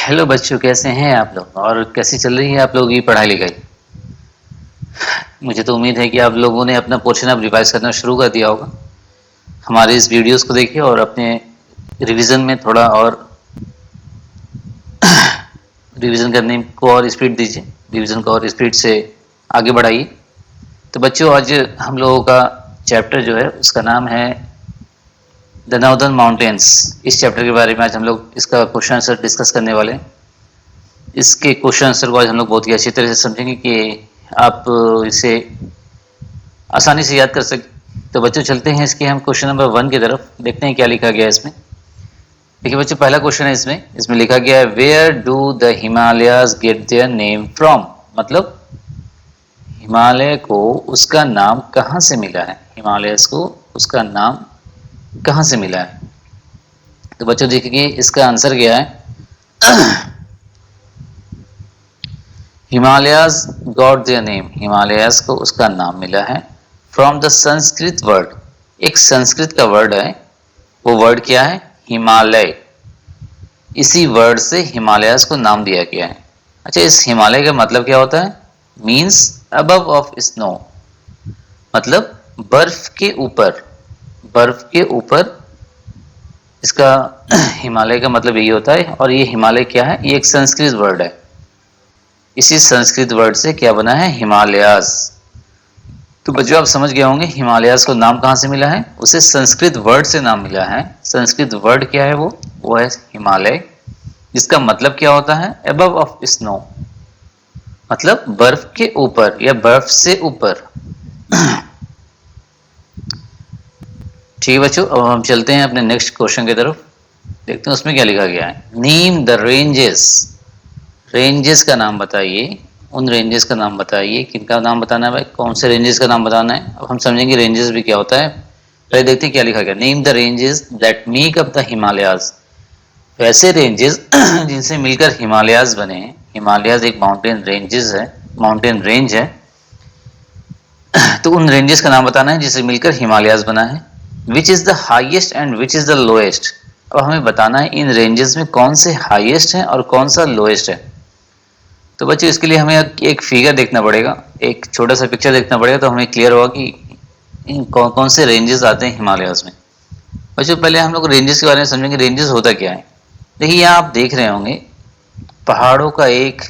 Hello बच्चों, कैसे हैं आप लोग और कैसी चल रही है आप लोगों की पढ़ाई लिखाई। मुझे तो उम्मीद है कि आप लोगों ने अपना पोर्शन अब रिवाइज करना शुरू कर दिया होगा। हमारे इस वीडियोस को देखिए और अपने रिवीजन में थोड़ा और रिवीजन करने को और स्पीड दीजिए, रिवीजन को और स्पीड से आगे बढ़ाइए। तो बच्चों, आज हम लोगों का चैप्टर जो है उसका नाम है द नॉर्दर्न माउंटेन्स। इस चैप्टर के बारे में आज हम लोग इसका क्वेश्चन आंसर डिस्कस करने वाले हैं। इसके क्वेश्चन आंसर को आज हम लोग बहुत ही अच्छी तरह से समझेंगे कि आप इसे आसानी से याद कर सकें। तो बच्चों, चलते हैं इसके हम क्वेश्चन नंबर 1 की तरफ, देखते हैं क्या लिखा गया है इसमें। देखिए बच्चों, पहला क्वेश्चन है इसमें लिखा गया है where do the Himalayas get their name from. मतलब हिमालय को उसका नाम कहाँ से मिला है, हिमालयस को उसका नाम कहाँ से मिला है। तो बच्चों देखिए, इसका आंसर क्या है। Himalayas got their name, Himalayas को उसका नाम मिला है फ्रॉम द संस्कृत वर्ड। एक संस्कृत का वर्ड है, वो वर्ड क्या है, हिमालय। इसी वर्ड से हिमालयाज को नाम दिया गया है। अच्छा, इस हिमालय का मतलब क्या होता है, मीन्स अबव ऑफ स्नो, मतलब बर्फ के ऊपर, बर्फ के ऊपर इसका हिमालय का मतलब यही होता है। और ये हिमालय क्या है, ये एक संस्कृत वर्ड है। इसी संस्कृत वर्ड से क्या बना है, हिमालयाज। तो बच्चों आप समझ गए होंगे हिमालयाज को नाम कहाँ से मिला है, उसे संस्कृत वर्ड से नाम मिला है। संस्कृत वर्ड क्या है, वो है हिमालय, जिसका मतलब क्या होता है, अबव ऑफ स्नो, मतलब बर्फ के ऊपर या बर्फ से ऊपर। ठीक है बच्चों, अब हम चलते हैं अपने नेक्स्ट क्वेश्चन की तरफ, देखते हैं उसमें क्या लिखा गया है। नेम द रेंजेस, रेंजेस का नाम बताइए, उन रेंजेस का नाम बताइए। किनका नाम बताना है भाई, कौन से रेंजेस का नाम बताना है। अब हम समझेंगे रेंजेस भी क्या होता है। पहले देखते हैं क्या लिखा गया। Name the ranges that make up the Himalayas, वैसे रेंजेस जिनसे मिलकर हिमालयाज बने हैं। हिमालयाज एक माउंटेन रेंजेस है, माउंटेन रेंज है। तो उन रेंजेस का नाम बताना है जिससे मिलकर हिमालयाज बना है। Which is the highest and which is the lowest, अब हमें बताना है इन रेंजेस में कौन से हाईएस्ट है और कौन सा लोएस्ट है। तो बच्चों इसके लिए हमें एक फिगर देखना पड़ेगा, एक छोटा सा पिक्चर देखना पड़ेगा, तो हमें क्लियर होगा कि कौन कौन से रेंजेस आते हैं हिमालयाज में। बच्चों पहले हम लोग रेंजेस के बारे में समझेंगे, रेंजेस होता क्या है। देखिए यहाँ आप देख रहे होंगे पहाड़ों का एक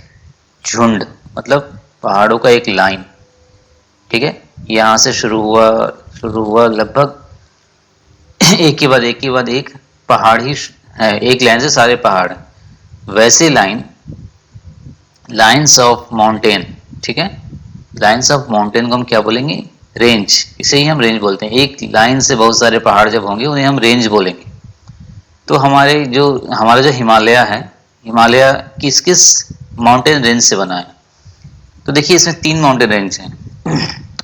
झुंड, मतलब पहाड़ों का एक लाइन, ठीक है। यहाँ से शुरू हुआ लगभग एक के बाद एक के बाद एक पहाड़ ही है, एक लाइन से सारे पहाड़। वैसे लाइन्स ऑफ माउंटेन, ठीक है। लाइन्स ऑफ माउंटेन को हम क्या बोलेंगे, रेंज। इसे ही हम रेंज बोलते हैं। एक लाइन से बहुत सारे पहाड़ जब होंगे उन्हें हम रेंज बोलेंगे। तो हमारा जो हिमालय है, हिमालय किस किस माउंटेन रेंज से बना है। तो देखिए इसमें 3 माउंटेन रेंज हैं।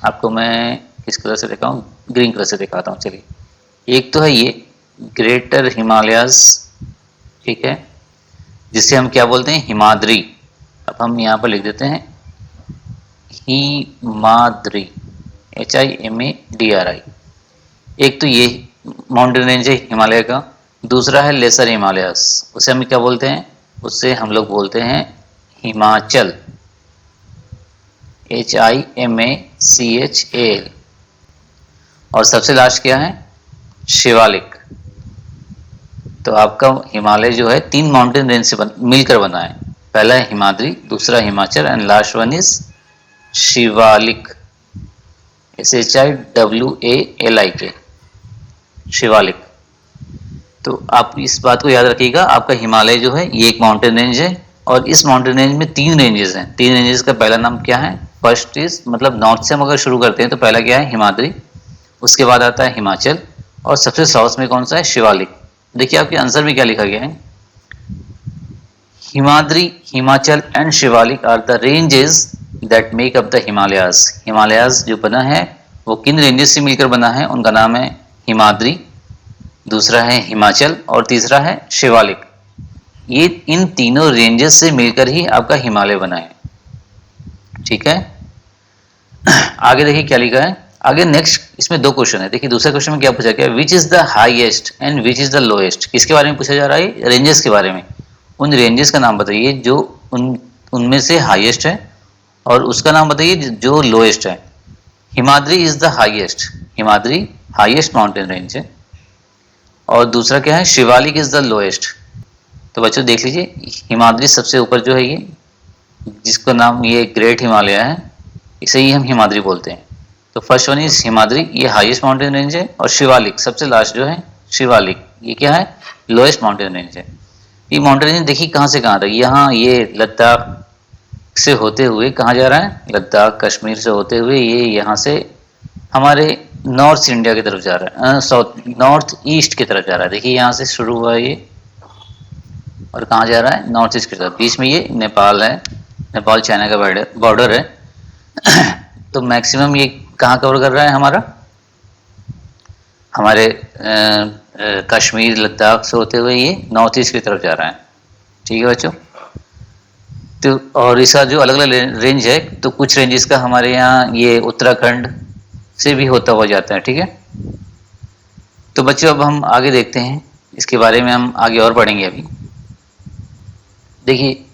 आपको मैं किस कलर से दिखाऊं, ग्रीन कलर से दिखाता हूँ। चलिए, एक तो है ये ग्रेटर हिमालयाज, ठीक है, जिसे हम क्या बोलते हैं, हिमाद्री। अब हम यहाँ पर लिख देते हैं हिमाद्री, HIMADRI। एक तो ये माउंटेन रेंज है हिमालय का। दूसरा है लेसर हिमालयास, उसे हम क्या बोलते हैं, उससे हम लोग बोलते हैं हिमाचल, HIMACHAL। और सबसे लास्ट क्या है, शिवालिक। तो आपका हिमालय जो है 3 माउंटेन रेंज से मिलकर बना है। पहला है हिमाद्री, दूसरा Himachal and last one is Shivalik, SHIWALIK, Shivalik. तो आप इस बात को याद रखिएगा, आपका हिमालय जो है ये एक माउंटेन रेंज है और इस माउंटेन रेंज में 3 रेंजेस हैं। 3 रेंजेस का पहला नाम क्या है, फर्स्ट इज, मतलब नॉर्थ से हम अगर शुरू करते हैं तो पहला क्या है, हिमाद्री। उसके बाद आता है हिमाचल और सबसे साउथ में कौन सा है, शिवालिक। देखिए आपके आंसर में क्या लिखा गया है, Himadri, Himachal and Shivalik are the ranges that make up the Himalayas. Himalayas जो बना है वो किन रेंजेस से मिलकर बना है, उनका नाम है हिमाद्री, दूसरा है हिमाचल और तीसरा है शिवालिक। ये इन तीनों रेंजेस से मिलकर ही आपका हिमालय बना है, ठीक है। आगे देखिए क्या लिखा है। आगे नेक्स्ट इसमें 2 क्वेश्चन है। देखिए दूसरे क्वेश्चन में क्या पूछा गया, which is the highest and which is the lowest. किसके बारे में पूछा जा रहा है, रेंजेस के बारे में। उन रेंजेस का नाम बताइए जो उनमें से हाईएस्ट है, और उसका नाम बताइए जो लोएस्ट है। Himadri is the highest, Himadri highest mountain range है। और दूसरा क्या है, शिवालिक इज द लोएस्ट। तो बच्चों देख लीजिए, हिमाद्री सबसे ऊपर जो है ये, जिसका नाम ये ग्रेट हिमालय है, इसे ही हम हिमाद्री बोलते हैं। तो फर्स्ट वन इज हिमाद्री, ये हाईएस्ट माउंटेन रेंज है। और शिवालिक सबसे लास्ट जो है शिवालिक, ये क्या है, लोएस्ट माउंटेन रेंज है। ये माउंटेन रेंज देखिए कहाँ से कहाँ तक, यहाँ ये लद्दाख से होते हुए कहाँ जा रहा है, लद्दाख कश्मीर से होते हुए ये यहाँ से हमारे नॉर्थ इंडिया की तरफ जा रहा है, साउथ नॉर्थ ईस्ट की तरफ जा रहा है। देखिए यहाँ से शुरू हुआ है ये, और कहाँ जा रहा है, नॉर्थ ईस्ट की तरफ। बीच में ये नेपाल है, नेपाल चाइना का बॉर्डर है। तो मैक्सिमम ये कहाँ कवर कर रहा है, हमारे कश्मीर लद्दाख से होते हुए ये नॉर्थ ईस्ट की तरफ जा रहा है। ठीक है बच्चों। तो और इसका जो अलग अलग रेंज है, तो कुछ रेंजेस का हमारे यहाँ ये उत्तराखंड से भी होता हुआ जाता है। ठीक है। तो बच्चों अब हम आगे देखते हैं, इसके बारे में हम आगे और पढ़ेंगे। अभी देखिए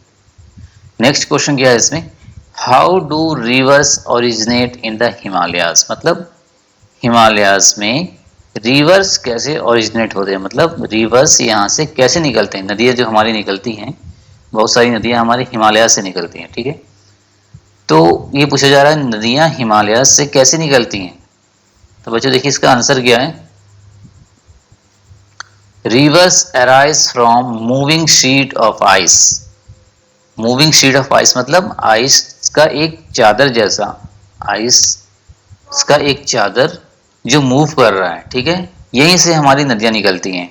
नेक्स्ट क्वेश्चन क्या है इसमें, how do reverse originate in the Himalayas. मतलब हिमालयाज में रिवर्स कैसे ओरिजिनेट होते हैं, मतलब रिवर्स यहाँ से कैसे निकलते हैं। नदियाँ जो हमारी निकलती हैं, बहुत सारी नदियाँ हमारे हिमालय से निकलती हैं। ठीक है। तो ये पूछा जा रहा है नदियाँ हिमालय से कैसे निकलती हैं। तो बच्चों देखिए इसका आंसर क्या है, reverse arise from moving sheet of ice. Moving sheet of ice मतलब आइस का एक चादर जैसा, आइस का एक चादर जो मूव कर रहा है। ठीक है। यहीं से हमारी नदियाँ निकलती हैं।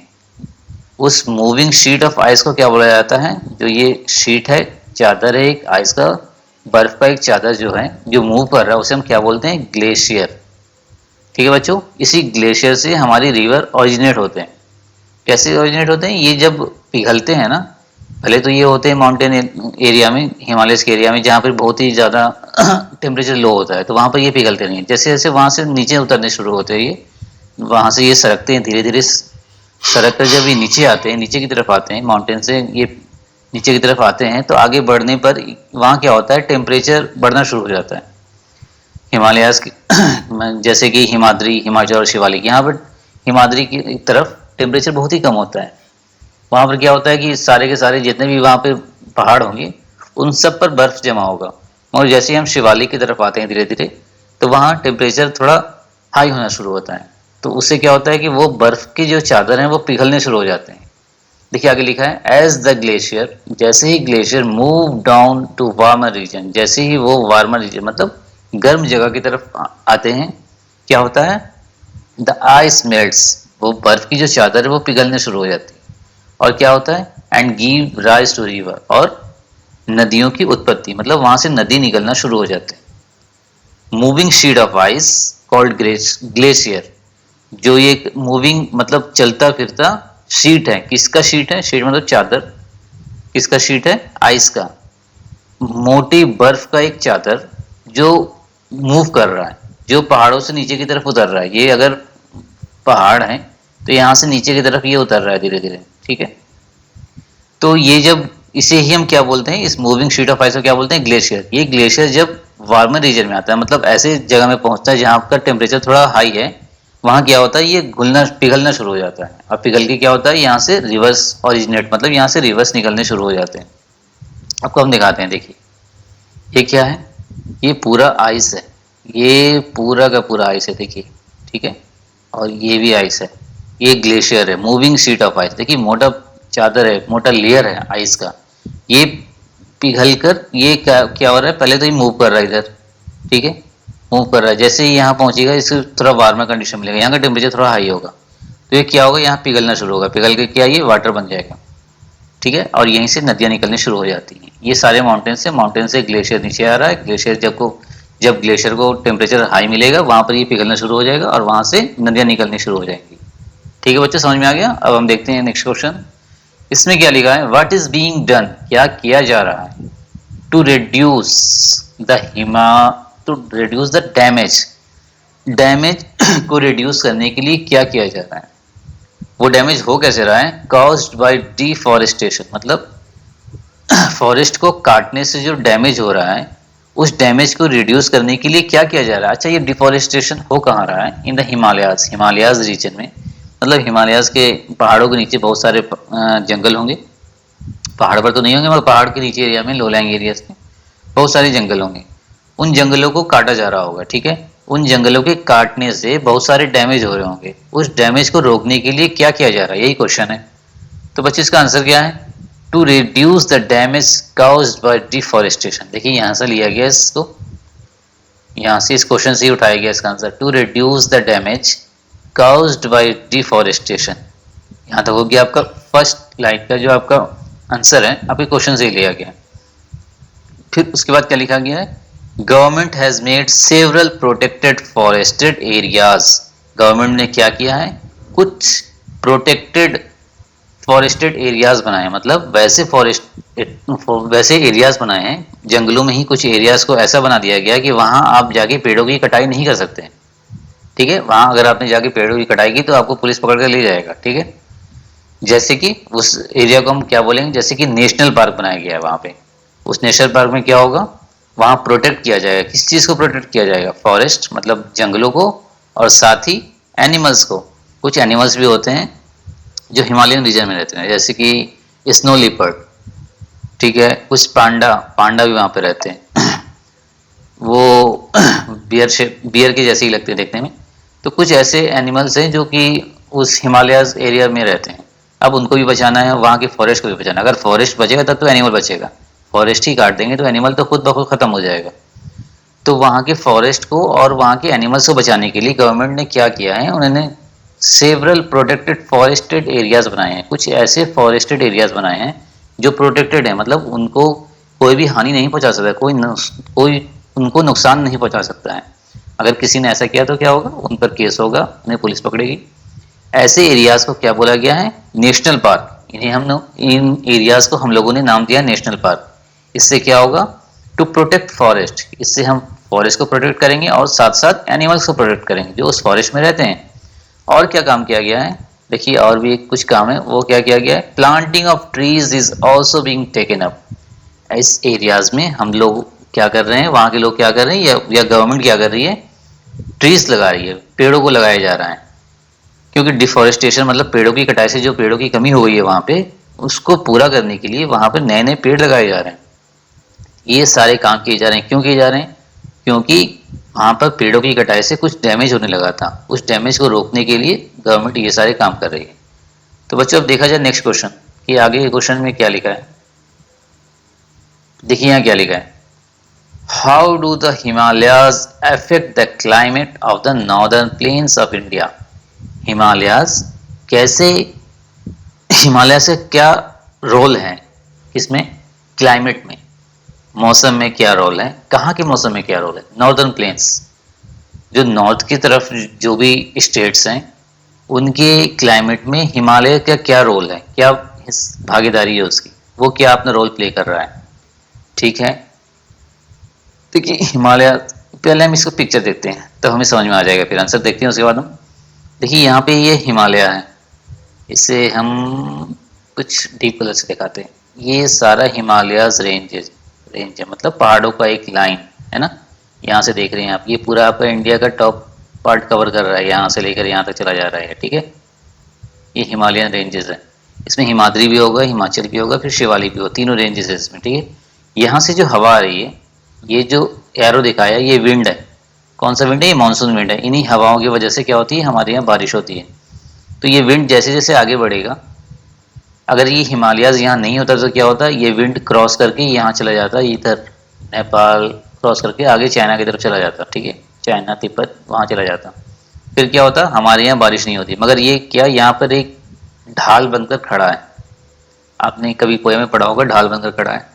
उस मूविंग शीट ऑफ आइस को क्या बोला जाता है, जो ये शीट है, चादर है एक आइस का, बर्फ का एक चादर जो है जो मूव कर रहा है, उसे हम क्या बोलते हैं, ग्लेशियर। ठीक है बच्चों। इसी ग्लेशियर से हमारी रिवर ओरिजिनेट होते हैं। कैसे ओरिजिनेट होते हैं, ये जब पिघलते हैं ना, पहले तो ये होते हैं माउंटेन एरिया में, हिमालय के एरिया में, जहाँ पर बहुत ही ज़्यादा टेम्परेचर लो होता है, तो वहाँ पर ये पिघलते नहीं हैं। जैसे जैसे वहाँ से नीचे उतरने शुरू होते हैं, ये वहाँ से ये सरकते हैं, धीरे धीरे सरक कर जब ये नीचे आते हैं, नीचे की तरफ आते हैं, माउंटेन से ये नीचे की तरफ आते हैं, तो आगे बढ़ने पर वहाँ क्या होता है, टेम्परेचर बढ़ना शुरू हो जाता है। हिमालयाज की जैसे कि हिमाद्री, हिमाचल और शिवालिक, यहाँ पर हिमाद्री की तरफ टेम्परेचर बहुत ही कम होता है। वहाँ पर क्या होता है कि सारे के सारे जितने भी वहाँ पे पहाड़ होंगे उन सब पर बर्फ जमा होगा। और जैसे ही हम शिवालिक की तरफ आते हैं धीरे धीरे, तो वहाँ टेम्परेचर थोड़ा हाई होना शुरू होता है। तो उससे क्या होता है कि वो बर्फ की जो चादर हैं वो पिघलने शुरू हो जाते हैं। देखिए आगे लिखा है, एज द ग्लेशियर, जैसे ही glacier move down to warmer region, जैसे ही वो वार्मर रीजन मतलब गर्म जगह की तरफ आते हैं, क्या होता है, द आइस मेल्ट्स, वो बर्फ की जो चादर है वो पिघलने शुरू हो जाती है। और क्या होता है, and give rise to river, और नदियों की उत्पत्ति, मतलब वहां से नदी निकलना शुरू हो जाते हैं। Moving sheet of ice called glacier, जो ये मूविंग मतलब चलता फिरता शीट है, किसका शीट है, शीट मतलब चादर, किसका शीट है, आइस का, मोटी बर्फ का एक चादर जो मूव कर रहा है, जो पहाड़ों से नीचे की तरफ उतर रहा है। ये अगर पहाड़ है तो यहाँ से नीचे की तरफ ये उतर रहा है धीरे धीरे। ठीक है। तो ये जब, इसे ही हम क्या बोलते हैं, इस मूविंग शीट ऑफ आइस को क्या बोलते हैं, ग्लेशियर। ये ग्लेशियर जब वार्मर रीजन में आता है, मतलब ऐसे जगह में पहुंचता है जहाँ का टेम्परेचर थोड़ा हाई है, वहाँ क्या होता है, ये घुलना पिघलना शुरू हो जाता है। और पिघल के क्या होता है, यहाँ से रिवर्स ओरिजिनेट, मतलब यहाँ से रिवर्स निकलने शुरू हो जाते हैं। आपको हम दिखाते हैं, देखिए ये क्या है, ये पूरा आइस है, ये पूरा का पूरा आइस है, देखिए। ठीक है। और ये भी आइस है, ये ग्लेशियर है, मूविंग शीट ऑफ आइस। देखिए मोटा चादर है, मोटा लेयर है आइस का, ये पिघल कर ये क्या हो रहा है, पहले तो ये मूव कर रहा है इधर। ठीक है। मूव कर रहा है, जैसे ही यहाँ पहुंचेगा इसको थोड़ा वार्मर कंडीशन मिलेगा, यहाँ का टेम्परेचर थोड़ा हाई होगा, तो ये क्या होगा, यहाँ पिघलना शुरू होगा, पिघल के क्या ये वाटर बन जाएगा। ठीक है। और यहीं से नदियाँ निकलनी शुरू हो जाती हैं। ये सारे माउंटेन से ग्लेशियर नीचे आ रहा है। ग्लेशियर जब ग्लेशियर को टेम्परेचर हाई मिलेगा, वहाँ पर ये पिघलना शुरू हो जाएगा और वहाँ से नदियाँ निकलनी शुरू हो जाएंगी। ठीक है बच्चों, समझ में आ गया। अब हम देखते हैं नेक्स्ट क्वेश्चन। इसमें क्या लिखा है, व्हाट इज बीइंग डन, क्या किया जा रहा है, to reduce the damage, damage को रिड्यूस करने के लिए क्या किया जा रहा है। वो डैमेज हो कैसे रहा है, कॉज्ड बाय डिफॉरेस्टेशन, मतलब फॉरेस्ट को काटने से जो डैमेज हो रहा है उस डैमेज को रिड्यूस करने के लिए क्या किया जा रहा है। अच्छा, ये डिफॉरेस्टेशन हो कहाँ रहा है? In the Himalayas, Himalayas region में, मतलब हिमालयाज के पहाड़ों के नीचे बहुत सारे जंगल होंगे। पहाड़ पर तो नहीं होंगे मगर पहाड़ के नीचे एरिया में, लोलैंग एरियाज में बहुत सारे जंगल होंगे। उन जंगलों को काटा जा रहा होगा, ठीक है। उन जंगलों के काटने से बहुत सारे डैमेज हो रहे होंगे। उस डैमेज को रोकने के लिए क्या किया जा रहा है, यही क्वेश्चन है। तो बच्चे इसका आंसर क्या है? To reduce the damage caused by deforestation. देखिए यहाँ से लिया गया इसको, यहाँ से इस क्वेश्चन से ही उठाया गया इसका answer. To reduce the damage caused by deforestation. यहाँ तक हो गया आपका फर्स्ट लाइन का जो आपका आंसर है, आपके क्वेश्चन से ही लिया गया। फिर उसके बाद क्या लिखा गया है? Government has made several protected forested areas. Government ने क्या किया है? कुछ प्रोटेक्टेड फॉरेस्टेड एरियाज बनाए, मतलब वैसे एरियाज बनाए हैं, जंगलों में ही कुछ एरियाज को ऐसा बना दिया गया कि वहां आप जाके पेड़ों की कटाई नहीं कर सकते, ठीक है। वहां अगर आपने जाके पेड़ों की कटाई की तो आपको पुलिस पकड़ कर ले जाएगा, ठीक है। जैसे कि उस एरिया को हम क्या बोलेंगे, जैसे कि नेशनल पार्क बनाया गया है वहां पे। उस नेशनल पार्क में क्या होगा? वहां प्रोटेक्ट किया जाएगा। किस चीज को प्रोटेक्ट किया जाएगा? फॉरेस्ट, मतलब जंगलों को, और साथ ही एनिमल्स को। कुछ एनिमल्स भी होते हैं जो हिमालयन रीजन में रहते हैं, जैसे कि स्नो लिपर्ड, ठीक है। कुछ पांडा भी वहां पे रहते हैं वो बियर के जैसे ही लगते हैं देखने में। तो कुछ ऐसे एनिमल्स हैं जो कि उस हिमालयाज एरिया में रहते हैं। अब उनको भी बचाना है, वहाँ की फॉरेस्ट को भी बचाना है। अगर फॉरेस्ट बचेगा तब तो एनिमल बचेगा, फॉरेस्ट ही काट देंगे तो एनिमल तो खुद ब खुद खत्म हो जाएगा। तो वहाँ के फॉरेस्ट को और वहाँ के एनिमल्स को बचाने के लिए गवर्नमेंट ने क्या किया है? उन्होंने सेवरल प्रोटेक्टेड फॉरेस्टेड एरियाज बनाए हैं। कुछ ऐसे फॉरेस्टेड एरियाज बनाए हैं जो प्रोटेक्टेड है, मतलब उनको कोई भी हानि नहीं पहुंचा सकता, कोई उनको नुकसान नहीं पहुंचा सकता है। अगर किसी ने ऐसा किया तो क्या होगा? उन पर केस होगा, उन्हें पुलिस पकड़ेगी। ऐसे एरियाज को क्या बोला गया है? National park. इन एरियाज को हम लोगों ने नाम दिया नेशनल पार्क। इससे क्या होगा? To protect forest. इससे हम फॉरेस्ट को प्रोटेक्ट करेंगे और साथ साथ एनिमल्स को प्रोटेक्ट करेंगे जो उस फॉरेस्ट में रहते हैं। और क्या काम किया गया है? देखिए और भी कुछ काम है, वो क्या किया गया है? Planting of trees is also being taken up. इस एरियाज में हम लोग क्या कर रहे हैं, वहाँ के लोग क्या कर रहे हैं, या गवर्नमेंट क्या कर रही है? ट्रीज लगा रही है, पेड़ों को लगाया जा रहा है। क्योंकि डिफॉरेस्टेशन मतलब पेड़ों की कटाई से जो पेड़ों की कमी हो गई है वहाँ पे, उसको पूरा करने के लिए वहाँ पे नए नए पेड़ लगाए जा रहे हैं। ये सारे काम किए जा रहे हैं। क्यों किए जा रहे हैं? क्योंकि वहाँ पर पेड़ों की कटाई से कुछ डैमेज होने लगा था। उस डैमेज को रोकने के लिए गवर्नमेंट ये सारे काम कर रही है। तो बच्चों अब देखा जाए नेक्स्ट क्वेश्चन कि आगे के क्वेश्चन में क्या लिखा है। देखिए यहाँ क्या लिखा है? How do the Himalayas affect the climate of the northern planes of India. Himalayas कैसे, हिमालय से क्या रोल है इसमें? क्लाइमेट में, मौसम में क्या रोल है? कहाँ के मौसम में क्या रोल है? नॉर्दर्न प्लेन्स, जो नॉर्थ की तरफ जो भी स्टेट्स हैं उनके क्लाइमेट में हिमालय का क्या रोल है, क्या भागीदारी है उसकी, वो क्या अपना रोल प्ले कर रहा है, ठीक है। देखिए हिमालय, पहले हम इसको पिक्चर देखते हैं तो हमें समझ में आ जाएगा, फिर आंसर देखते हैं उसके बाद हम। देखिए यहाँ पे ये हिमालय है, इसे हम कुछ डीप कलर से दिखाते हैं। ये सारा हिमालयाज रेंज है, मतलब पहाड़ों का एक लाइन है ना। यहाँ से देख रहे हैं आप, ये पूरा आपका इंडिया का टॉप पार्ट कवर कर रहा है, यहाँ से लेकर यहाँ तक चला जा रहा है, ठीक है। ये हिमालयन रेंजेस है, इसमें हिमाद्री भी होगा, हिमाचल भी होगा, फिर शिवालिक भी होगा, तीनों रेंजेस है इसमें, ठीक है। यहाँ से जो हवा आ रही है, ये जो एरो दिखाया ये विंड है। कौन सा विंड है? ये मानसून विंड है। इन्हीं हवाओं की वजह से क्या होती है, हमारे यहाँ बारिश होती है। तो ये विंड जैसे जैसे आगे बढ़ेगा, अगर ये हिमालयाज यहाँ नहीं होता तो क्या होता, ये विंड क्रॉस करके यहाँ चला जाता, इधर नेपाल क्रॉस करके आगे चाइना की तरफ चला जाता, ठीक है, चाइना तिब्बत वहाँ चला जाता। फिर क्या होता, हमारे यहाँ बारिश नहीं होती। मगर ये क्या, यहाँ पर एक ढाल बनकर खड़ा है। आपने कभी पोएम में पढ़ा होगा, ढाल बनकर खड़ा है।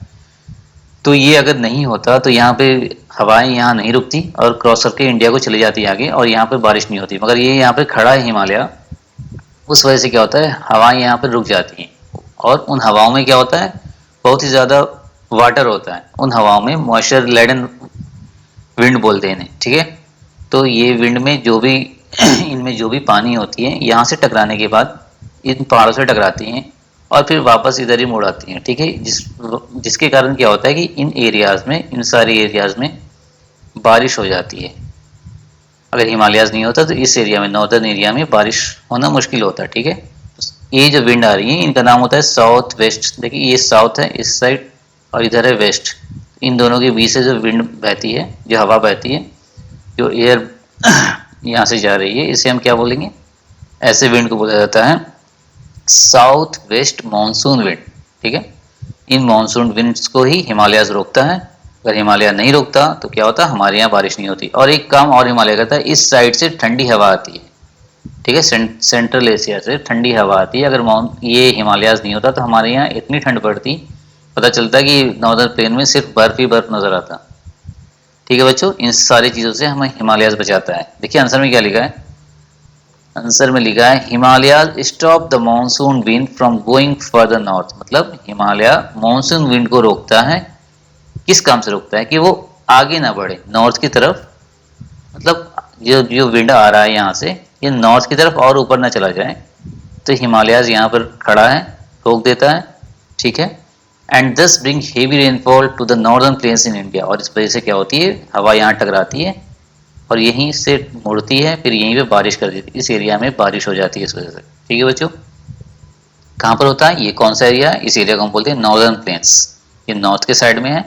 तो ये अगर नहीं होता तो यहाँ पे हवाएं यहाँ नहीं रुकती और क्रॉस करके इंडिया को चली जाती आगे, और यहाँ पे बारिश नहीं होती। मगर ये यहाँ पे खड़ा है हिमालय, उस वजह से क्या होता है, हवाएं यहाँ पे रुक जाती हैं। और उन हवाओं में क्या होता है, बहुत ही ज़्यादा वाटर होता है उन हवाओं में, मॉइस्चर लेडन विंड बोलते हैं इन्हें, ठीक है। तो ये विंड में जो भी इनमें जो भी पानी होती है, यहाँ से टकराने के बाद इन पहाड़ों से टकराती हैं और फिर वापस इधर ही मुड़ आती हैं, ठीक है। जिसके कारण क्या होता है कि इन एरियाज में, इन सारे एरियाज में बारिश हो जाती है। अगर हिमालयाज नहीं होता तो इस एरिया में, नॉर्दर्न एरिया में बारिश होना मुश्किल होता है, ठीक है। ये जो विंड आ रही है इनका नाम होता है साउथ वेस्ट। देखिए ये साउथ है इस साइड और इधर है वेस्ट। इन दोनों के बीच से जो विंड बहती है, जो हवा बहती है, जो एयर यहाँ से जा रही है, इसे हम क्या बोलेंगे? ऐसे विंड को बोला जाता है साउथ वेस्ट मानसून विंड, ठीक है। इन मानसून विंड्स को ही हिमालयाज रोकता है। अगर हिमालय नहीं रोकता तो क्या होता? हमारे यहाँ बारिश नहीं होती। और एक काम और हिमालय करता है, इस साइड से ठंडी हवा आती है, ठीक है। सेंट्रल एशिया से ठंडी हवा आती है। अगर ये हिमालयाज नहीं होता तो हमारे यहाँ इतनी ठंड पड़ती, पता चलता है कि नॉर्दर्न प्लेन में सिर्फ बर्फ ही बर्फ नजर आता, ठीक है बच्चों। इन सारी चीज़ों से हमें हिमालयाज बचाता है। देखिए आंसर में क्या लिखा है? आंसर में लिखा है Himalayas stop the monsoon wind from going further north. मतलब हिमालय मानसून विंड को रोकता है। किस काम से रोकता है? कि वो आगे ना बढ़े नॉर्थ की तरफ। मतलब जो जो विंड आ रहा है यहाँ से, ये नॉर्थ की तरफ और ऊपर ना चला जाए, तो हिमालयाज यहाँ पर खड़ा है, रोक देता है, ठीक है। And these bring heavy rainfall to the northern plains in India. और इस वजह से क्या होती है? हवा यहाँ टकराती है और यहीं से मुड़ती है, फिर यहीं पे बारिश कर देती है। इस एरिया में बारिश हो जाती है इस वजह से, ठीक है बच्चों। कहाँ पर होता है? ये कौन सा एरिया है? इस एरिया को हम बोलते हैं नॉर्दर्न प्लेन्स। ये नॉर्थ के साइड में है,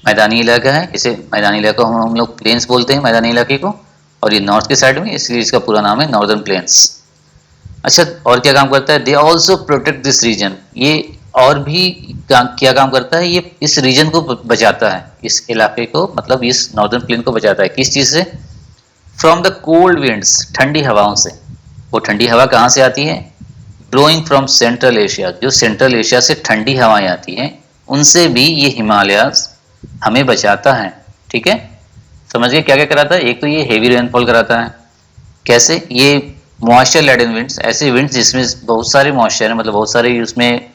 मैदानी इलाका है। इसे मैदानी इलाका हम लोग प्लेन्स बोलते हैं, मैदानी इलाके को। और ये नॉर्थ के साइड में, इसलिए इसका पूरा नाम है नॉर्दर्न प्लेन्स। अच्छा, और क्या काम करता है? They also protect this region. ये और भी क्या काम करता है? ये इस रीजन को बचाता है, इस इलाके को, मतलब इस नॉर्दर्न प्लेन को बचाता है। किस चीज़ से? फ्रॉम द कोल्ड विंड्स, ठंडी हवाओं से। वो ठंडी हवा कहाँ से आती है? Blowing from central Asia. जो सेंट्रल एशिया से ठंडी हवाएं आती हैं, उनसे भी ये हिमालयाज हमें बचाता है, ठीक है। समझिए क्या क्या कराता है? एक तो ये हेवी रेनफॉल कराता है। कैसे? ये मॉइस्चर लेडन विंड्स, ऐसे विंड्स जिसमें बहुत सारे मॉइस्चर है, मतलब बहुत सारे उसमें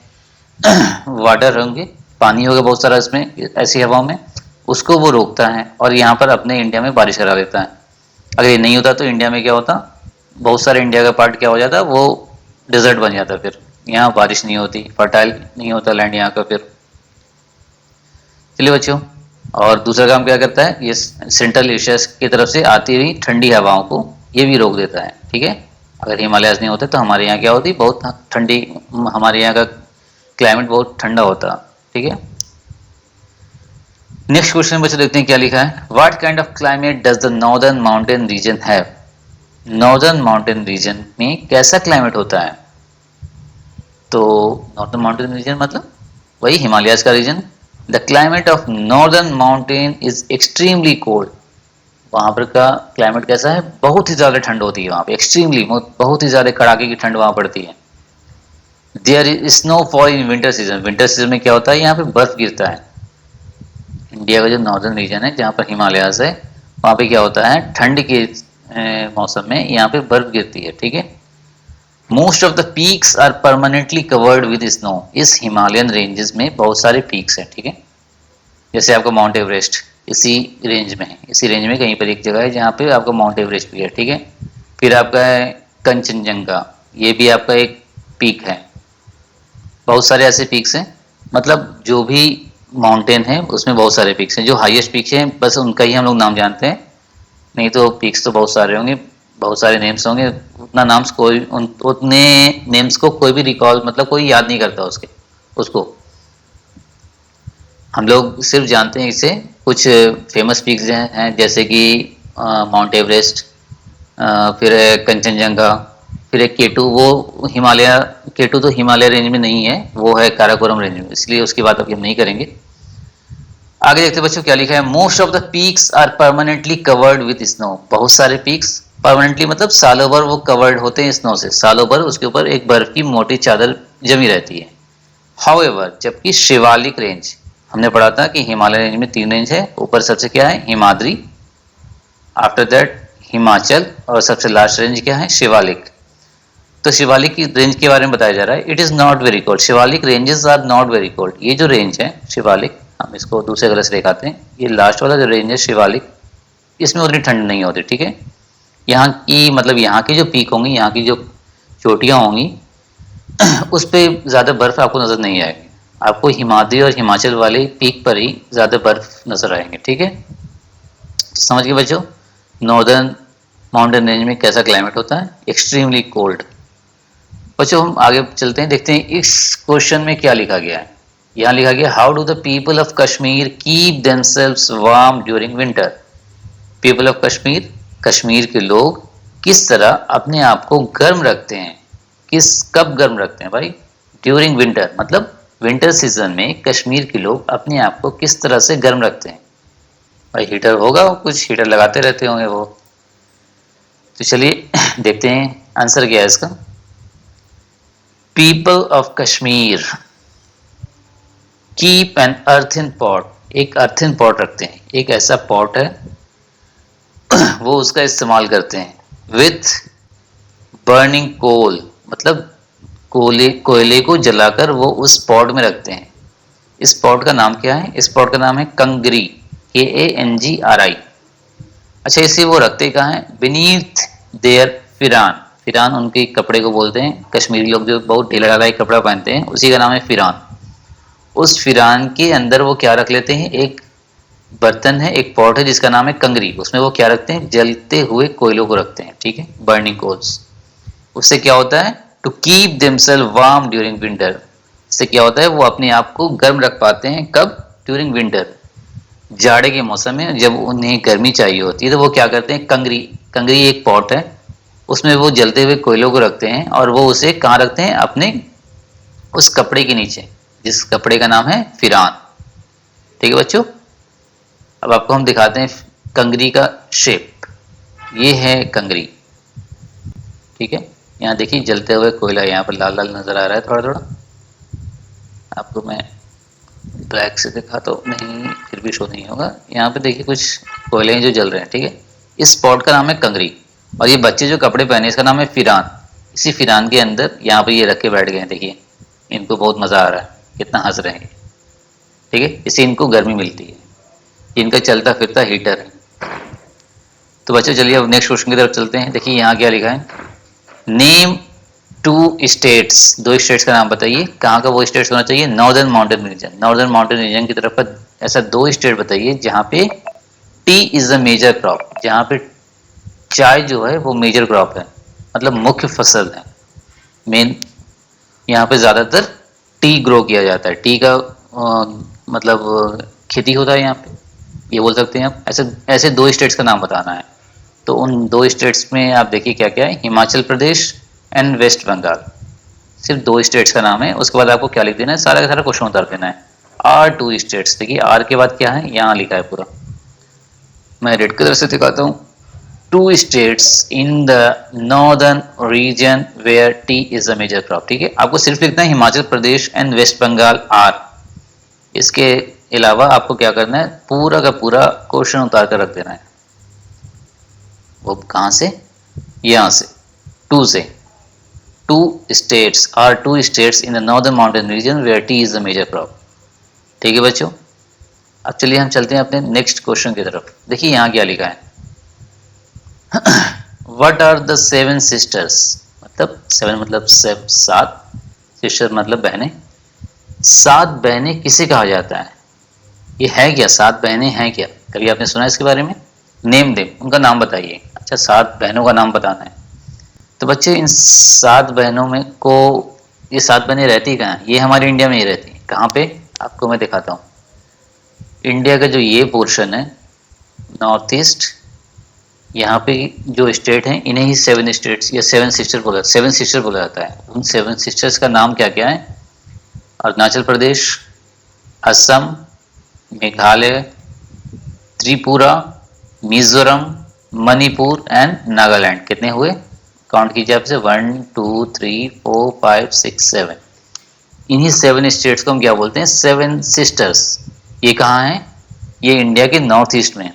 वाटर होंगे, पानी होगा बहुत सारा इसमें, ऐसी हवाओं में, उसको वो रोकता है और यहाँ पर अपने इंडिया में बारिश करा देता है। अगर ये नहीं होता तो इंडिया में क्या होता? बहुत सारे इंडिया का पार्ट क्या हो जाता? वो डिजर्ट बन जाता, फिर यहाँ बारिश नहीं होती, फर्टाइल नहीं होता लैंड यहाँ का। फिर चलिए बच्चों, और दूसरा काम क्या करता है? ये सेंट्रल एशिया की तरफ से आती हुई ठंडी हवाओं को ये भी रोक देता है, ठीक है। अगर हिमालयाज नहीं होते तो हमारे यहाँ क्या होती? बहुत ठंडी, हमारे यहाँ का क्लाइमेट बहुत ठंडा होता, ठीक है। नेक्स्ट क्वेश्चन बच्चों देखते हैं क्या लिखा है। What kind of climate does the northern mountain reason have? Northern mountain reason में कैसा क्लाइमेट होता है? तो नॉर्दर्न माउंटेन रीजन मतलब वही हिमालयाज का region. The climate of northern mountain is extremely cold. वहां पर का क्लाइमेट कैसा है? बहुत ही ज्यादा ठंड होती है वहां पे, एक्सट्रीमली, बहुत ही ज्यादा कड़ाके की ठंड वहां पड़ती है। There is snowfall in winter season. Winter season में क्या होता है? यहाँ पे बर्फ गिरता है। इंडिया का जो नॉर्दर्न रीजन है जहाँ पर हिमालयाज है, वहाँ पे क्या होता है? ठंड के मौसम में यहाँ पे बर्फ गिरती है, ठीक है। Most of the peaks are permanently covered with snow. इस हिमालयन रेंजेस में बहुत सारे पीक्स हैं, ठीक है। जैसे आपका माउंट एवरेस्ट इसी रेंज में है, इसी रेंज में कहीं पर एक जगह है जहाँ पे आपका माउंट एवरेस्ट भी है, ठीक है। फिर आपका है कंचनजंगा, ये भी आपका एक पीक है। बहुत सारे ऐसे पीक्स हैं, मतलब जो भी माउंटेन है उसमें बहुत सारे पीक्स हैं। जो हाईएस्ट पीक्स हैं बस उनका ही हम लोग नाम जानते हैं, नहीं तो पीक्स तो बहुत सारे होंगे, बहुत सारे नेम्स होंगे। उतना नाम्स कोई, उतने नेम्स को कोई भी रिकॉल, मतलब कोई याद नहीं करता उसको। हम लोग सिर्फ जानते हैं इसे कुछ फेमस पीक्स हैं, जैसे कि माउंट एवरेस्ट, फिर है कंचनजंगा, फिर एक केटू। वो हिमालय, केटू तो हिमालय रेंज में नहीं है, वो है काराकोरम रेंज में, इसलिए उसकी बात अभी हम नहीं करेंगे। आगे देखते बच्चों क्या लिखा है। Most of the peaks are permanently covered with snow. बहुत सारे पीक्स परमानेंटली मतलब सालों भर वो कवर्ड होते हैं स्नो से, सालों भर उसके ऊपर एक बर्फ की मोटी चादर जमी रहती है। हाउएवर, जबकि शिवालिक रेंज, हमने पढ़ा था कि हिमालय रेंज में 3 रेंज है। ऊपर सबसे क्या है? हिमाद्री, आफ्टर दैट हिमाचल, और सबसे लास्ट रेंज क्या है? शिवालिक। तो शिवालिक की रेंज के बारे में बताया जा रहा है। It is not very cold. Shivalik ranges are not very cold. ये जो रेंज है शिवालिक, हम इसको दूसरे कलर से दिखाते हैं। ये लास्ट वाला जो रेंज है शिवालिक, इसमें उतनी ठंड नहीं होती, ठीक है। यहाँ की, मतलब यहाँ की जो पीक होंगी, यहाँ की जो चोटियाँ होंगी, उस पर ज़्यादा बर्फ़ आपको नज़र नहीं आएगी, आपको हिमालय और हिमाचल वाले पीक पर ही ज़्यादा बर्फ़ नज़र आएंगे। ठीक है, समझ गए बच्चों। नॉर्दर्न माउंटेन रेंज में कैसा क्लाइमेट होता है, एक्सट्रीमली कोल्ड। बच्चों हम आगे चलते हैं, देखते हैं इस क्वेश्चन में क्या लिखा गया है। यहाँ लिखा गया how do the people of Kashmir keep themselves warm during winter. People of Kashmir, Kashmir के लोग किस तरह अपने आप को गर्म रखते हैं, कब गर्म रखते हैं भाई, ड्यूरिंग विंटर, मतलब विंटर सीजन में कश्मीर के लोग अपने आप को किस तरह से गर्म रखते हैं। भाई हीटर होगा, कुछ हीटर लगाते रहते होंगे वो। तो चलिए देखते हैं आंसर क्या है इसका। People of Kashmir keep an earthen pot, एक अर्थन पॉट रखते हैं, एक ऐसा पॉट है वो उसका इस्तेमाल करते हैं विथ बर्निंग कोल, मतलब कोयले को जलाकर वो उस पॉट में रखते हैं। इस पॉट का नाम क्या है, इस पॉट का नाम है कंगरी, KANGRI। अच्छा, इसे वो रखते कहाँ हैं, बीनीथ देयर फिरान। फिरान उनके कपड़े को बोलते हैं, कश्मीरी लोग जो बहुत ढीला ढाला कपड़ा पहनते हैं उसी का नाम है फिरान। उस फिरान के अंदर वो क्या रख लेते हैं, एक बर्तन है, एक पॉट है जिसका नाम है कंगरी, उसमें वो क्या रखते हैं, जलते हुए कोयलों को रखते हैं। ठीक है, बर्निंग कोल्स। उससे क्या होता है, to keep themself warm during winter. इससे क्या होता है, वो अपने आप को गर्म रख पाते हैं, कब, ड्यूरिंग विंटर, जाड़े के मौसम में जब उन्हें गर्मी चाहिए होती है तो वो क्या करते हैं, कंगरी, कंगरी एक पॉट है, उसमें वो जलते हुए कोयलों को रखते हैं और वो उसे कहाँ रखते हैं, अपने उस कपड़े के नीचे, जिस कपड़े का नाम है फिरान। ठीक है बच्चों, अब आपको हम दिखाते हैं कंगरी का शेप। ये है कंगरी। ठीक है, यहाँ देखिए जलते हुए कोयला, यहाँ पर लाल लाल नजर आ रहा है थोड़ा थोड़ा, आपको मैं ब्लैक से दिखा तो नहीं, फिर भी शो नहीं होगा। यहाँ पे देखिए कुछ कोयले जो जल रहे हैं। ठीक है, इस स्पॉट का नाम है कंगरी और ये बच्चे जो कपड़े पहने इसका नाम है फिरान। इसी फिरान के अंदर यहाँ पे ये रख के बैठ गए हैं, देखिए इनको बहुत मजा आ रहा है, कितना हंस रहे हैं। ठीक है, इससे इनको गर्मी मिलती है, इनका चलता फिरता हीटर है। तो बच्चों चलिए अब नेक्स्ट क्वेश्चन की तरफ चलते हैं। देखिए यहाँ क्या लिखा है, नेम 2 स्टेट्स, 2 स्टेट्स का नाम बताइए, कहाँ का वो स्टेट्स होना चाहिए, northern mountain region, northern mountain region की तरफ का ऐसा 2 स्टेट बताइए जहाँ पे tea is a major crop, जहाँ पे चाय जो है वो मेजर क्रॉप है, मतलब मुख्य फसल है, मेन यहाँ पे ज़्यादातर टी ग्रो किया जाता है, टी का मतलब खेती होता है यहाँ पे, ये बोल सकते हैं आप। ऐसे ऐसे 2 स्टेट्स का नाम बताना है। तो उन 2 स्टेट्स में आप देखिए क्या क्या है, हिमाचल प्रदेश एंड वेस्ट बंगाल, सिर्फ 2 स्टेट्स का नाम है। उसके बाद आपको क्या लिख देना है, सारा का सारा क्वेश्चन उतार देना है। आर 2 स्टेट्स, देखिए आर के बाद क्या है, यहाँ लिखा है पूरा, मैं रेड कलर से दिखाता हूँ। 2 states in the northern region where tea is a major crop. ठीक है, आपको सिर्फ लिखना है Himachal Pradesh and West Bengal are. इसके अलावा आपको क्या करना है, पूरा का पूरा क्वेश्चन उतार कर रख देना है। वो कहाँ से, यहाँ से 2 से, 2 states are 2 states in the northern mountain region where tea is the major crop. ठीक है बच्चों, अब चलिए हम चलते हैं अपने नेक्स्ट क्वेश्चन की तरफ। देखिए यहाँ क्या लिखा है, व्हाट आर द 7 सिस्टर्स, मतलब 7 मतलब 7, सिस्टर मतलब बहनें, 7 बहनें किसे कहा जाता है, ये है क्या, 7 बहनें हैं क्या, कभी आपने सुना इसके बारे में, नेम देम, उनका नाम बताइए। अच्छा, 7 बहनों का नाम बताना है। तो बच्चे इन 7 बहनों में को, ये 7 बहनें रहती कहाँ हैं, ये हमारे इंडिया में ही रहती हैं। कहाँ पे, आपको मैं दिखाता हूँ। इंडिया का जो ये पोर्शन है नॉर्थ ईस्ट, यहाँ पे जो स्टेट हैं इन्हें ही 7 स्टेट्स या 7 सिस्टर बोला जाता है। उन 7 सिस्टर्स का नाम क्या क्या है, अरुणाचल प्रदेश, असम, मेघालय, त्रिपुरा, मिजोरम, मणिपुर एंड नागालैंड। कितने हुए, काउंट कीजिए आपसे, 1 2 3 4 5 6 7। इन्हीं 7 स्टेट्स को हम क्या बोलते हैं, 7 सिस्टर्स। ये कहाँ है, ये इंडिया के नॉर्थ ईस्ट में,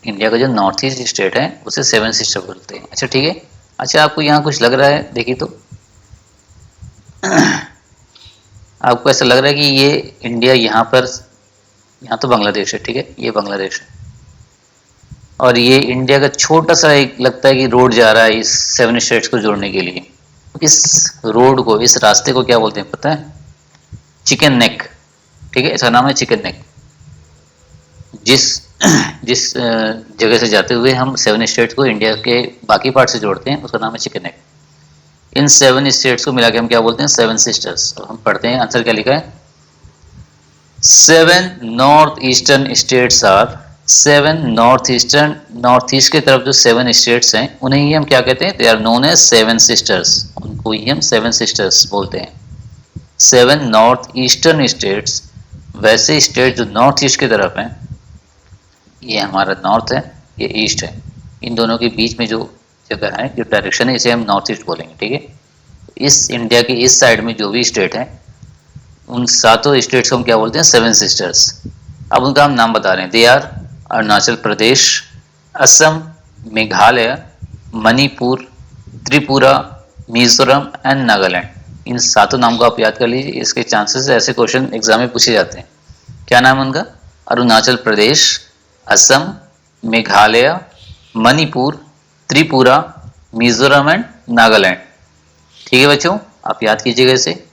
इंडिया का जो नॉर्थ ईस्ट स्टेट है उसे 7 सिस्टर बोलते हैं। अच्छा ठीक है, अच्छा आपको यहाँ कुछ लग रहा है, देखिए तो आपको ऐसा लग रहा है कि ये इंडिया यहाँ पर, यहाँ तो बांग्लादेश है, ठीक है, ये बांग्लादेश है और ये इंडिया का छोटा सा एक लगता है कि रोड जा रहा है इस 7 स्टेट्स को जोड़ने के लिए। इस रोड को, इस रास्ते को क्या बोलते हैं पता है? Chicken neck. ठीक है, इसका नाम है चिकन नेक। जिस जिस जगह से जाते हुए हम 7 स्टेट्स को इंडिया के बाकी पार्ट से जोड़ते हैं, उसका नाम है चिकन नेक। इन 7 स्टेट्स को मिला के हम क्या बोलते हैं? 7 सिस्टर्स। और हम पढ़ते हैं, आंसर क्या लिखा है? 7 north eastern states are, 7 north eastern, north east की तरफ जो 7 स्टेट्स हैं उन्हें ही हम क्या कहते हैं? They are known as 7 sisters. उनको ही हम 7 सिस्टर्स बोलते हैं। 7 नॉर्थ ईस्टर्न स्टेट्स, वैसे स्टेट जो नॉर्थ ईस्ट की तरफ हैं, ये हमारा नॉर्थ है, ये ईस्ट है, इन दोनों के बीच में जो जगह है, जो डायरेक्शन है, इसे हम नॉर्थ ईस्ट बोलेंगे। ठीक है, इस इंडिया के इस साइड में जो भी स्टेट है, उन 7 स्टेट्स को हम क्या बोलते हैं? 7 सिस्टर्स। अब उनका हम नाम बता रहे हैं। They are Arunachal Pradesh, Assam, Meghalaya, Manipur, Tripura, Mizoram and Nagaland. इन 7 नाम को आप याद कर लीजिए, इसके चांसेस ऐसे क्वेश्चन एग्जाम में पूछे जाते हैं। क्या नाम है उनका? अरुणाचल प्रदेश, असम, मेघालय, मणिपुर, त्रिपुरा, मिजोरम एंड नागालैंड। ठीक है बच्चों, आप याद कीजिएगा इसे।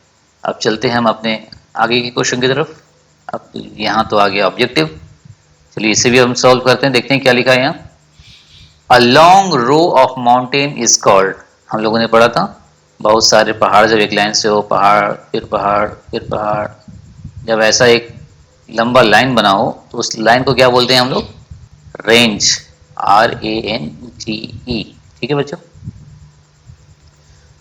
अब चलते हैं हम अपने आगे के क्वेश्चन की तरफ। अब यहाँ तो आ गया ऑब्जेक्टिव, चलिए इसे भी हम सॉल्व करते हैं, देखते हैं क्या लिखा है यहाँ। A long row of mountain is called, हम लोगों ने पढ़ा था, बहुत सारे पहाड़ जब एक लाइन से हो, पहाड़ फिर पहाड़ फिर पहाड़, जब ऐसा एक लंबा लाइन बना हो तो उस लाइन को क्या बोलते हैं हम लोग? Range, RANGE। ठीक है बच्चों,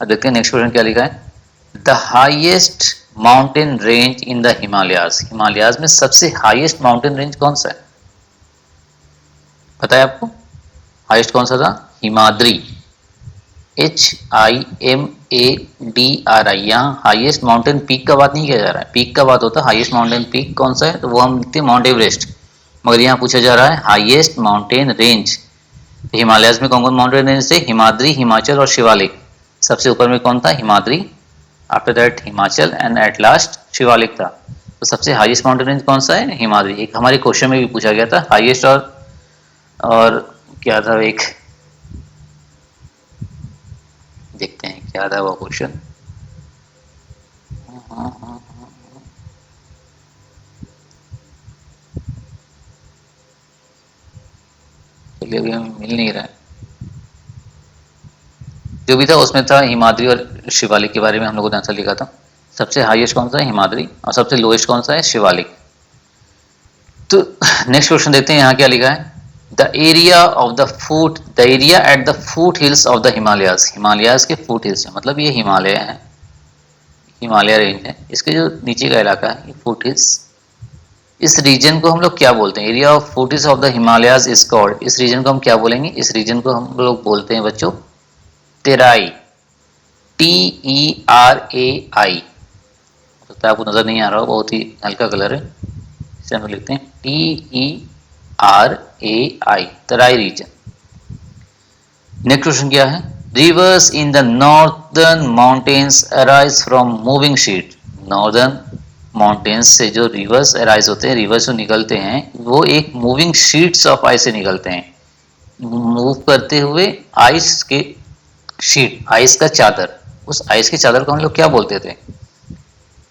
अब देखते हैं नेक्स्ट क्वेश्चन क्या लिखा है। The highest mountain range in the Himalayas, Himalayas में सबसे हाईएस्ट माउंटेन रेंज कौन सा है? पता है आपको? हाईएस्ट कौन सा था? हिमाद्री, HIMADRI। यहाँ हाईएस्ट माउंटेन पीक का बात नहीं किया जा रहा है, पीक का बात होता है। हाईएस्ट माउंटेन पीक कौन सा है? तो वो हम लिखते हैं माउंट एवरेस्ट, मगर यहाँ पूछा जा रहा है हाईएस्ट माउंटेन रेंज। हिमालयाज में कौन कौन माउंटेन रेंज थे? हिमाद्री, हिमाचल और शिवालिक। सबसे ऊपर में कौन था? Himadri, after that Himachal and at last Shivalik था। तो सबसे हाईएस्ट माउंटेन रेंज कौन सा है? हिमाद्री। एक हमारे क्वेश्चन में भी पूछा गया था हाईएस्ट, और क्या था एक, देखते हैं क्या था वो क्वेश्चन। चलिए अभी हमें मिल नहीं रहा है, जो भी था उसमें था हिमाद्री और शिवालिक के बारे में हम लोगों ने आंसर लिखा था। सबसे हाईएस्ट कौन सा है? हिमाद्री, और सबसे लोएस्ट कौन सा है? शिवालिक। तो नेक्स्ट क्वेश्चन देखते हैं यहाँ क्या लिखा है। The area of the foot, the area at the foot hills of the Himalayas, Himalayas के फूट हिल्स है, मतलब ये हिमालय है, हिमालय रेंज है, इसके जो नीचे का इलाका है ये फूट हिल्स। इस रीजन को हम लोग क्या बोलते हैं? Area of foot hills of the Himalayas is called, इस रीजन को हम क्या बोलेंगे? इस रीजन को हम लोग बोलते हैं बच्चों तेराई, TERAI। तो आपको नजर नहीं आ रहा हो, बहुत ही हल्का कलर है, इसे हम लिखते हैं TERAI, तराई रीजन। नेक्स्ट क्वेश्चन क्या है? Reverse in the northern mountains arise from moving sheet, northern mountains से जो रिवर्स अराइज होते हैं, रिवर्स जो निकलते हैं, वो एक मूविंग शीट्स ऑफ आइस से निकलते हैं, मूव करते हुए आइस के शीट, आइस का चादर। उस आइस के चादर को हम लोग क्या बोलते थे?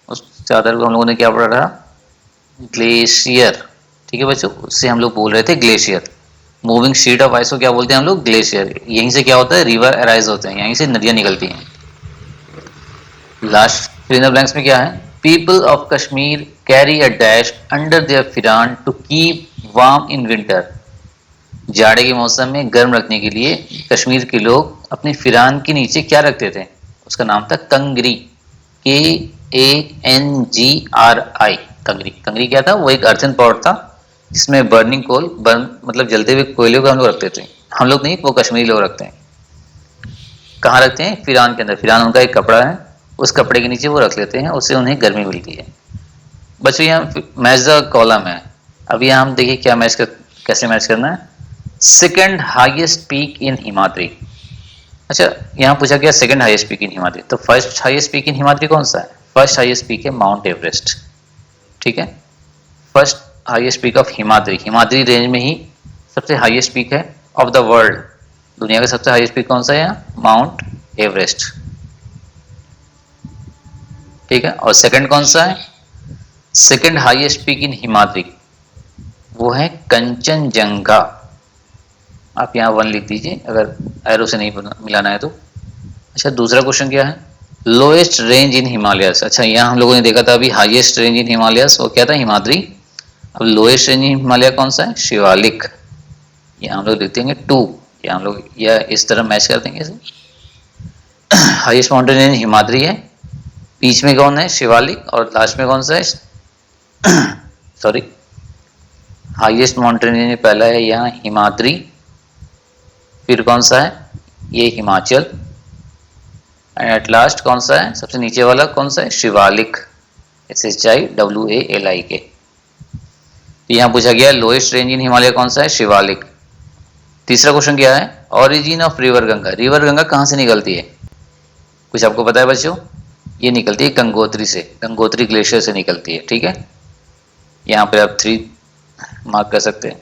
उस चादर को हम लोगों ने क्या पढ़ा था? ग्लेशियर। ठीक है बच्चों, उससे हम लोग बोल रहे थे glacier. Moving sheet of ice को क्या बोलते हैं हम लोग? ग्लेशियर। यहीं से क्या होता है? रिवर अराइज होते हैं, यहीं से नदियां निकलती हैं। Last fill in the blanks में क्या है? People of Kashmir carry a dash under their pheran to keep warm in winter, जाड़े के मौसम में गर्म रखने के लिए कश्मीर के लोग अपने फिरान के नीचे क्या रखते थे? उसका नाम था कंगरी, KANGRI, कंगरी। कंगरी क्या था? वो एक अर्थन पॉट था जिसमें बर्निंग कोल, बर्न मतलब जलते हुए कोयले को हम लोग रखते थे। हम लोग नहीं, वो कश्मीरी लोग रखते हैं। कहाँ रखते हैं? फिरान के अंदर। फिरान उनका एक कपड़ा है, उस कपड़े के नीचे वो रख लेते हैं, उससे उन्हें गर्मी मिलती है। बच्चों यहाँ मैच द कॉलम है, अब यहाँ हम देखिए क्या मैच कर, कैसे मैच करना है। Second highest peak in Himadri, अच्छा यहाँ पूछा गया second highest peak in Himadri, तो first highest peak in Himadri कौन सा है? फर्स्ट हाईएस्ट पीक है माउंट एवरेस्ट। ठीक है, first highest peak of Himadri, Himadri range में ही सबसे हाईएस्ट पीक है ऑफ द वर्ल्ड, दुनिया का सबसे हाईएस्ट पीक कौन सा है यहाँ? Mount Everest. ठीक है। और सेकंड कौन सा है? Second highest peak in Himadri, वो है कंचनजंगा। आप यहाँ 1 लिख दीजिए अगर एरो से नहीं मिलाना है तो। अच्छा, दूसरा क्वेश्चन क्या है? लोएस्ट रेंज इन हिमालयस। अच्छा, यहाँ हम लोगों ने देखा था अभी हाईएस्ट रेंज इन हिमालयस, वो क्या था? हिमाद्री। अब लोएस्ट रेंज इन हिमालय कौन सा है? शिवालिक। यहाँ हम लोग लिख देंगे 2, या हम लोग या इस तरह मैच कर देंगे इसे। हाईएस्ट माउंटेन रेंज हिमाद्री है, बीच में कौन है? शिवालिक, और लास्ट में कौन सा है? सॉरी, हाईएस्ट माउंटेन रेंज पहला है यहाँ हिमाद्री, फिर कौन सा है? ये हिमाचल, एंड एट लास्ट कौन सा है? सबसे नीचे वाला कौन सा है? शिवालिक, SHIWALIK। यहाँ पूछा गया लोएस्ट रेंज इन हिमालय कौन सा है? शिवालिक। तीसरा क्वेश्चन क्या है? Origin of river Ganga. River Ganga कहाँ से निकलती है? कुछ आपको पता है बच्चों? ये निकलती है गंगोत्री से, गंगोत्री ग्लेशियर से निकलती है, ठीक है। यहाँ पे आप 3 मार्क कर सकते हैं।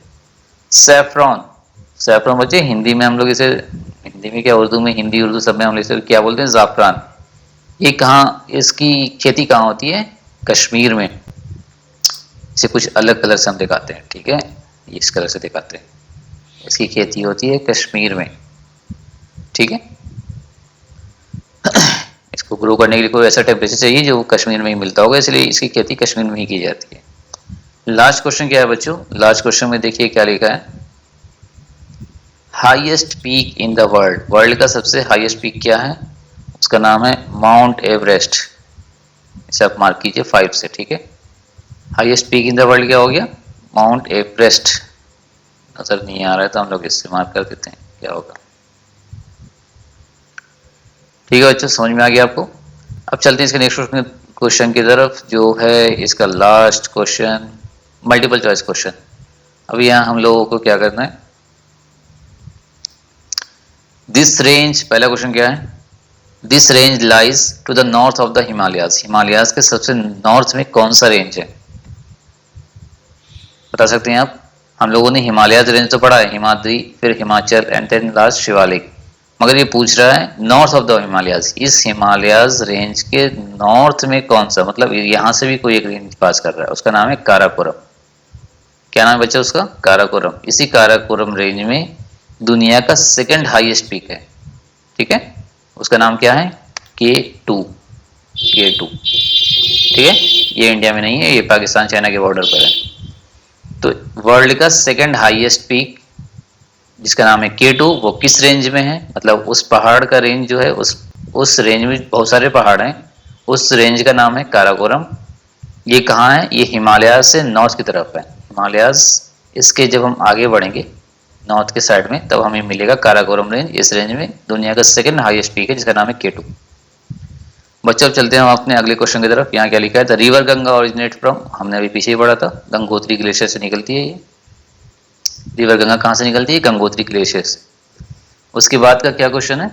सैफ्रॉन, सैफ्रॉन बच्चे हिंदी में हम लोग इसे, हिंदी में क्या, उर्दू में, हिंदी उर्दू सब में हम इसे क्या बोलते हैं? ज़ाफ़रान। ये कहाँ, इसकी खेती कहाँ होती है? कश्मीर में। इसे कुछ अलग कलर से हम दिखाते हैं, ठीक है, इस कलर से दिखाते हैं। इसकी खेती होती है कश्मीर में, ठीक है। इसको ग्रो करने के लिए कोई ऐसा टेम्परेचर चाहिए जो कश्मीर में ही मिलता होगा, इसलिए इसकी खेती कश्मीर में ही की जाती है। लास्ट क्वेश्चन क्या है बच्चों? लास्ट क्वेश्चन में देखिए क्या लिखा है। Highest peak in the world, world का सबसे हाईएस्ट पीक क्या है? उसका नाम है माउंट एवरेस्ट। इसे आप मार्क कीजिए 5 से, ठीक है। Highest peak in the world क्या हो गया? Mount Everest. नजर नहीं आ रहा है तो हम लोग इससे मार्क कर देते हैं, क्या होगा। ठीक है बच्चों, समझ में आ गया आपको? अब चलते हैं इसके नेक्स्ट क्वेश्चन की तरफ, जो है इसका last question, multiple choice question. अब यहाँ हम लोगों को क्या करना है? दिस रेंज, पहला क्वेश्चन क्या है? This range lies to the north of the Himalayas. Himalayas के सबसे नॉर्थ में कौन सा रेंज है? बता सकते हैं आप? हम लोगों ने हिमालयाज रेंज तो पढ़ा है, हिमाद्री, फिर Himachal, and then last Shivalik. मगर ये पूछ रहा है नॉर्थ ऑफ द हिमालयाज, इस हिमालयाज रेंज के नॉर्थ में कौन सा, मतलब यहाँ से भी कोई एक रेंज पास कर रहा है, उसका नाम है काराकोरम। क्या नाम है बच्चा उसका? काराकोरम। इसी काराकोरम रेंज में दुनिया का सेकंड हाईएस्ट पीक है, ठीक है। उसका नाम क्या है? K2, K2, ठीक है। ये इंडिया में नहीं है, ये पाकिस्तान चाइना के बॉर्डर पर है। तो वर्ल्ड का सेकंड हाईएस्ट पीक जिसका नाम है K2, वो किस रेंज में है? मतलब उस पहाड़ का रेंज जो है, उस रेंज में बहुत सारे पहाड़ हैं, उस रेंज का नाम है काराकोरम। ये कहाँ है? ये हिमालय से नॉर्थ की तरफ है। हिमालयाज, इसके जब हम आगे बढ़ेंगे नॉर्थ के साइड में, तब हमें मिलेगा काराकोरम रेंज। इस रेंज में दुनिया का सेकंड हाईएस्ट पीक है जिसका नाम है K2। बच्चों अब चलते हैं हम अपने अगले क्वेश्चन की तरफ। यहाँ क्या लिखा है? The river Ganga originate from, हमने अभी पीछे ही पढ़ा था, गंगोत्री ग्लेशियर से निकलती है ये। रिवर गंगा कहाँ से निकलती है? गंगोत्री ग्लेशियर से। उसके बाद का क्या क्वेश्चन है?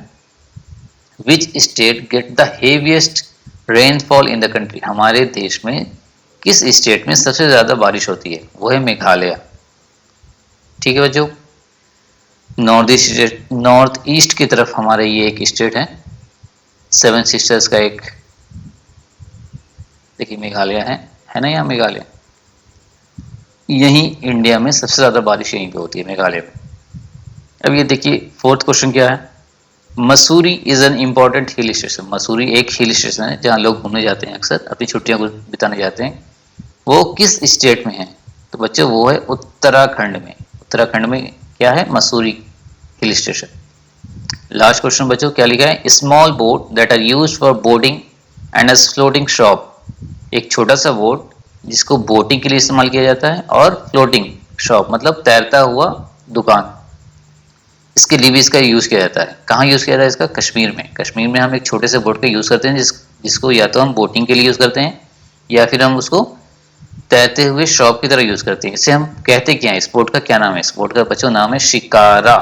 Which state get the heaviest rainfall in the country. हमारे देश में किस स्टेट में सबसे ज्यादा बारिश होती है? वो है मेघालय, ठीक है बच्चों। नॉर्थ ईस्ट की तरफ हमारे ये एक स्टेट है, 7 सिस्टर्स का एक, देखिए मेघालय है ना, यहाँ मेघालय। यहीं इंडिया में सबसे ज्यादा बारिश यहीं पे होती है, मेघालय में। अब ये देखिए 4th क्वेश्चन क्या है? Mussoorie is an important hill station. Mussoorie एक हिल स्टेशन है जहाँ लोग घूमने जाते हैं, अक्सर अपनी छुट्टियां को बिताने जाते हैं। वो किस स्टेट में है? तो बच्चों वो है उत्तराखंड में। उत्तराखंड में क्या है? Mussoorie hill station. Last question बच्चों क्या लिखा है? Small boat that are used for boating and as floating shop. एक छोटा सा बोट जिसको बोटिंग के लिए इस्तेमाल किया जाता है, और फ्लोटिंग शॉप मतलब तैरता हुआ दुकान, इसके लिए भी इसका यूज किया जाता है। कहाँ यूज किया जाता है इसका? कश्मीर में। कश्मीर में हम एक छोटे से बोट का यूज करते हैं, जिसको या तो हम बोटिंग के लिए यूज करते हैं, या फिर हम उसको तैरते हुए शॉप की तरह यूज करते हैं। इसे हम कहते क्या है? इस बोट का क्या नाम है? इस बोट का बच्चों नाम है शिकारा,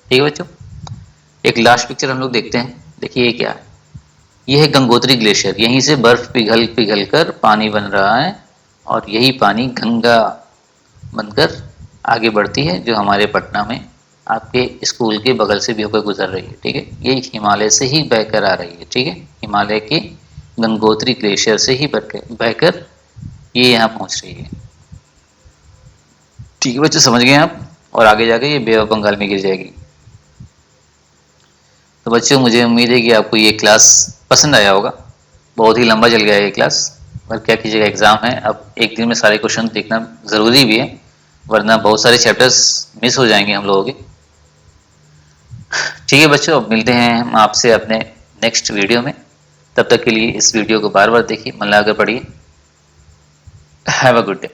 ठीक है बच्चों। एक लास्ट पिक्चर हम लोग देखते हैं, देखिए ये क्या है? यह है गंगोत्री ग्लेशियर। यहीं से बर्फ पिघल पिघल कर पानी बन रहा है, और यही पानी गंगा बनकर आगे बढ़ती है, जो हमारे पटना में आपके स्कूल के बगल से भी होकर गुजर रही है, ठीक है। ये हिमालय से ही बहकर आ रही है, ठीक है। हिमालय के गंगोत्री ग्लेशियर से ही बहकर ये यहाँ पहुँच रही है। ठीक है बच्चों, समझ गए आप, और आगे जाके ये बे ऑफ बंगाल में गिर जाएगी। तो बच्चों मुझे उम्मीद है कि आपको ये क्लास पसंद आया होगा। बहुत ही लंबा चल गया ये क्लास, पर क्या कीजिएगा, एग्ज़ाम है, अब एक दिन में सारे क्वेश्चन देखना ज़रूरी भी है, वरना बहुत सारे चैप्टर्स मिस हो जाएंगे हम लोगों के। ठीक है बच्चों, अब मिलते हैं हम आपसे अपने नेक्स्ट वीडियो में। तब तक के लिए इस वीडियो को बार बार देखिए, मन लगाकर पढ़िए। Have a good day.